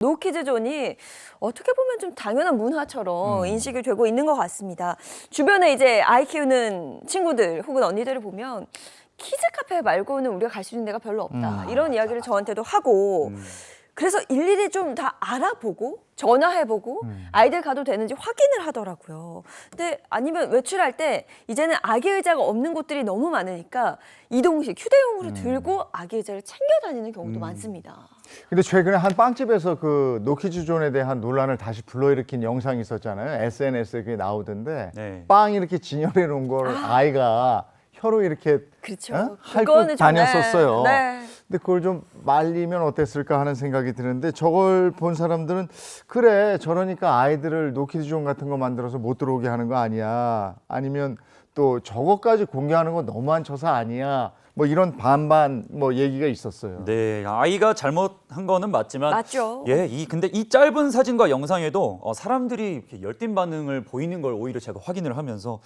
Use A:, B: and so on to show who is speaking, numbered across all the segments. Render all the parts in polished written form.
A: 노키즈존이 어떻게 보면 좀 당연한 문화처럼 인식이 되고 있는 것 같습니다. 주변에 이제 아이 키우는 친구들 혹은 언니들을 보면 키즈 카페 말고는 우리가 갈 수 있는 데가 별로 없다. 이런 이야기를 저한테도 하고 그래서 일일이 좀 다 알아보고 전화해보고 아이들 가도 되는지 확인을 하더라고요. 근데 아니면 외출할 때 이제는 아기 의자가 없는 곳들이 너무 많으니까 이동식 휴대용으로 들고 아기 의자를 챙겨 다니는 경우도 많습니다.
B: 근데 최근에 한 빵집에서 그 노키즈존에 대한 논란을 다시 불러일으킨 영상이 있었잖아요. SNS에 그게 나오던데
C: 네.
B: 빵 이렇게 진열해 놓은 걸 아이가 혀로 이렇게
A: 그렇죠.
B: 핥고
A: 그거는 정말,
B: 다녔었어요.
A: 네.
B: 근데 그걸 좀 말리면 어땠을까 하는 생각이 드는데 저걸 본 사람들은 그래 저러니까 아이들을 노키즈존 같은 거 만들어서 못 들어오게 하는 거 아니야. 아니면 또 저것까지 공개하는 건 너무한 처사 아니야. 뭐 이런 반반 뭐 얘기가 있었어요.
C: 네, 아이가 잘못한 거는 맞지만
A: 맞죠.
C: 근데 이 짧은 사진과 영상에도 사람들이 이렇게 열띤 반응을 보이는 걸 오히려 제가 확인을 하면서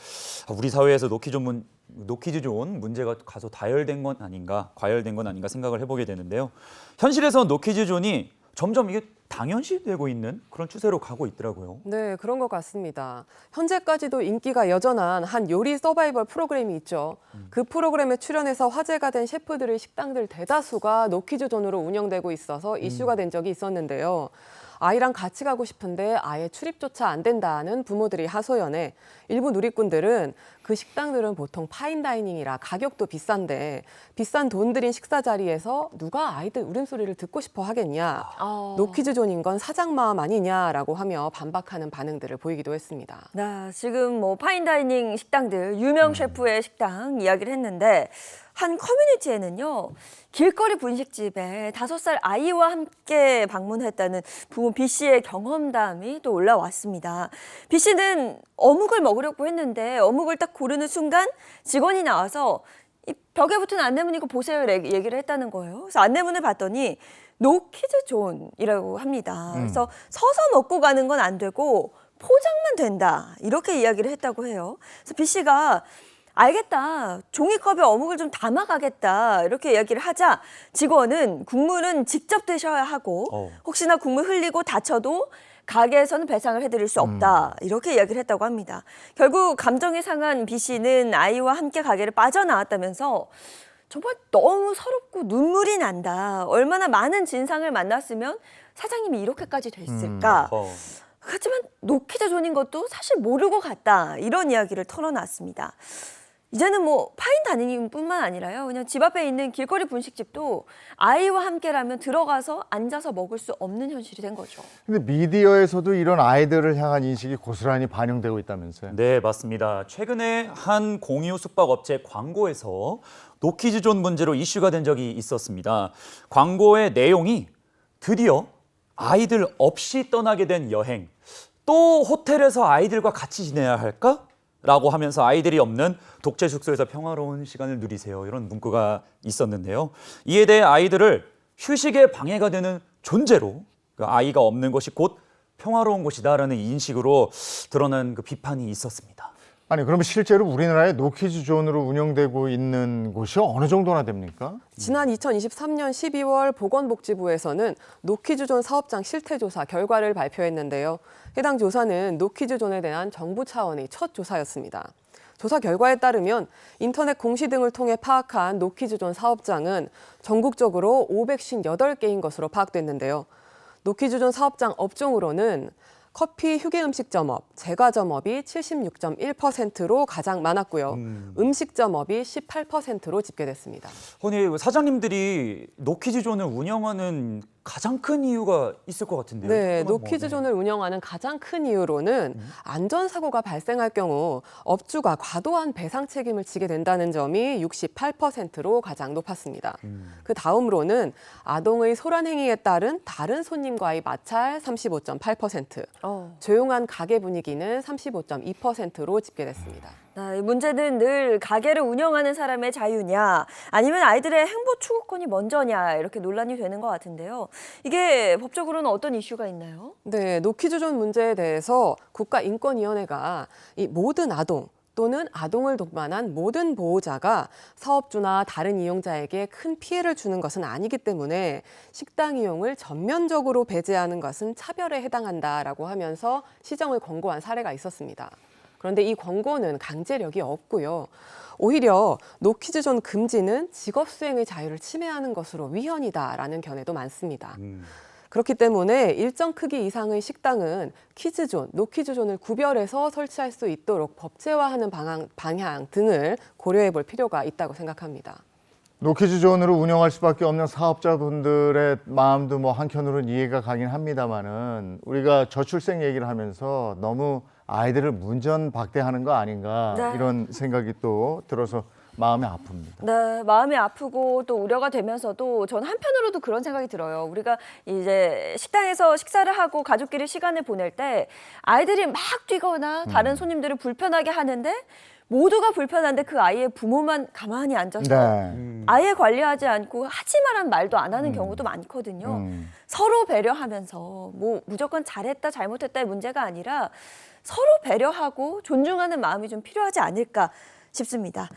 C: 우리 사회에서 노키즈존 문제가 가서 과열된 건 아닌가 생각을 해보게 되는데요. 현실에서 노키즈존이 점점 이게 당연시되고 있는 그런 추세로 가고 있더라고요.
D: 네, 그런 것 같습니다. 현재까지도 인기가 여전한 한 요리 서바이벌 프로그램이 있죠. 그 프로그램에 출연해서 화제가 된 셰프들의 식당들 대다수가 노키즈존으로 운영되고 있어서 이슈가 된 적이 있었는데요. 아이랑 같이 가고 싶은데 아예 출입조차 안 된다는 부모들이 하소연해 일부 누리꾼들은 그 식당들은 보통 파인다이닝이라 가격도 비싼데 비싼 돈 들인 식사 자리에서 누가 아이들 울음소리를 듣고 싶어 하겠냐. 노키즈존인 건 사장 마음 아니냐라고 하며 반박하는 반응들을 보이기도 했습니다.
A: 네, 지금 뭐 파인다이닝 식당들, 유명 셰프의 식당 이야기를 했는데 한 커뮤니티에는요. 길거리 분식집에 5살 아이와 함께 방문했다는 부모 B 씨의 경험담이 또 올라왔습니다. B 씨는 어묵을 먹으려고 했는데 어묵을 딱 고르는 순간 직원이 나와서 이 벽에 붙은 안내문 이거 보세요 얘기를 했다는 거예요. 그래서 안내문을 봤더니 노키즈존이라고 합니다. 그래서 서서 먹고 가는 건 안 되고 포장만 된다 이렇게 이야기를 했다고 해요. 그래서 B 씨가 알겠다. 종이컵에 어묵을 좀 담아가겠다. 이렇게 이야기를 하자 직원은 국물은 직접 드셔야 하고 혹시나 국물 흘리고 다쳐도 가게에서는 배상을 해드릴 수 없다. 이렇게 이야기를 했다고 합니다. 결국 감정이 상한 B 씨는 아이와 함께 가게를 빠져나왔다면서 정말 너무 서럽고 눈물이 난다. 얼마나 많은 진상을 만났으면 사장님이 이렇게까지 됐을까. 하지만 노키즈존인 것도 사실 모르고 갔다. 이런 이야기를 털어놨습니다. 이제는 뭐 파인다이닝뿐만 아니라요. 그냥 집 앞에 있는 길거리 분식집도 아이와 함께라면 들어가서 앉아서 먹을 수 없는 현실이 된 거죠.
B: 근데 미디어에서도 이런 아이들을 향한 인식이 고스란히 반영되고 있다면서요?
C: 네, 맞습니다. 최근에 한 공유 숙박업체 광고에서 노키즈존 문제로 이슈가 된 적이 있었습니다. 광고의 내용이 드디어 아이들 없이 떠나게 된 여행, 또 호텔에서 아이들과 같이 지내야 할까? 라고 하면서 아이들이 없는 독재 숙소에서 평화로운 시간을 누리세요. 이런 문구가 있었는데요. 이에 대해 아이들을 휴식에 방해가 되는 존재로 아이가 없는 곳이 곧 평화로운 곳이다라는 인식으로 드러난 그 비판이 있었습니다.
B: 아니 그러면 실제로 우리나라에 노키즈존으로 운영되고 있는 곳이 어느 정도나 됩니까?
D: 지난 2023년 12월 보건복지부에서는 노키즈존 사업장 실태조사 결과를 발표했는데요. 해당 조사는 노키즈존에 대한 정부 차원의 첫 조사였습니다. 조사 결과에 따르면 인터넷 공시 등을 통해 파악한 노키즈존 사업장은 전국적으로 558개인 것으로 파악됐는데요. 노키즈존 사업장 업종으로는 커피 휴게음식점업, 제과점업이 76.1%로 가장 많았고요. 음식점업이 18%로 집계됐습니다.
C: 아니, 사장님들이 노키즈존을 운영하는 가장 큰 이유가 있을 것 같은데요.
D: 네, 노키즈존을 운영하는 가장 큰 이유로는 안전사고가 발생할 경우 업주가 과도한 배상 책임을 지게 된다는 점이 68%로 가장 높았습니다. 그 다음으로는 아동의 소란 행위에 따른 다른 손님과의 마찰 35.8%, 조용한 가게 분위기는 35.2%로 집계됐습니다.
A: 이 문제는 늘 가게를 운영하는 사람의 자유냐 아니면 아이들의 행복 추구권이 먼저냐 이렇게 논란이 되는 것 같은데요. 이게 법적으로는 어떤 이슈가 있나요?
D: 네, 노키즈존 문제에 대해서 국가인권위원회가 이 모든 아동 또는 아동을 동반한 모든 보호자가 사업주나 다른 이용자에게 큰 피해를 주는 것은 아니기 때문에 식당 이용을 전면적으로 배제하는 것은 차별에 해당한다라고 하면서 시정을 권고한 사례가 있었습니다. 그런데 이 권고는 강제력이 없고요. 오히려 노키즈존 금지는 직업 수행의 자유를 침해하는 것으로 위헌이다라는 견해도 많습니다. 그렇기 때문에 일정 크기 이상의 식당은 키즈존, 노키즈존을 구별해서 설치할 수 있도록 법제화하는 방향 등을 고려해 볼 필요가 있다고 생각합니다.
B: 노키즈존으로 운영할 수밖에 없는 사업자분들의 마음도 뭐 한켠으로는 이해가 가긴 합니다만은 우리가 저출생 얘기를 하면서 너무 아이들을 문전박대하는 거 아닌가
A: 네.
B: 이런 생각이 또 들어서 마음이 아픕니다.
A: 네, 마음이 아프고 또 우려가 되면서도 저는 한편으로도 그런 생각이 들어요. 우리가 이제 식당에서 식사를 하고 가족끼리 시간을 보낼 때 아이들이 막 뛰거나 다른 손님들을 불편하게 하는데 모두가 불편한데 그 아이의 부모만 가만히 앉아서
B: 네.
A: 아예 관리하지 않고 하지마란 말도 안 하는 경우도 많거든요. 서로 배려하면서 뭐 무조건 잘했다 잘못했다의 문제가 아니라 서로 배려하고 존중하는 마음이 좀 필요하지 않을까 싶습니다.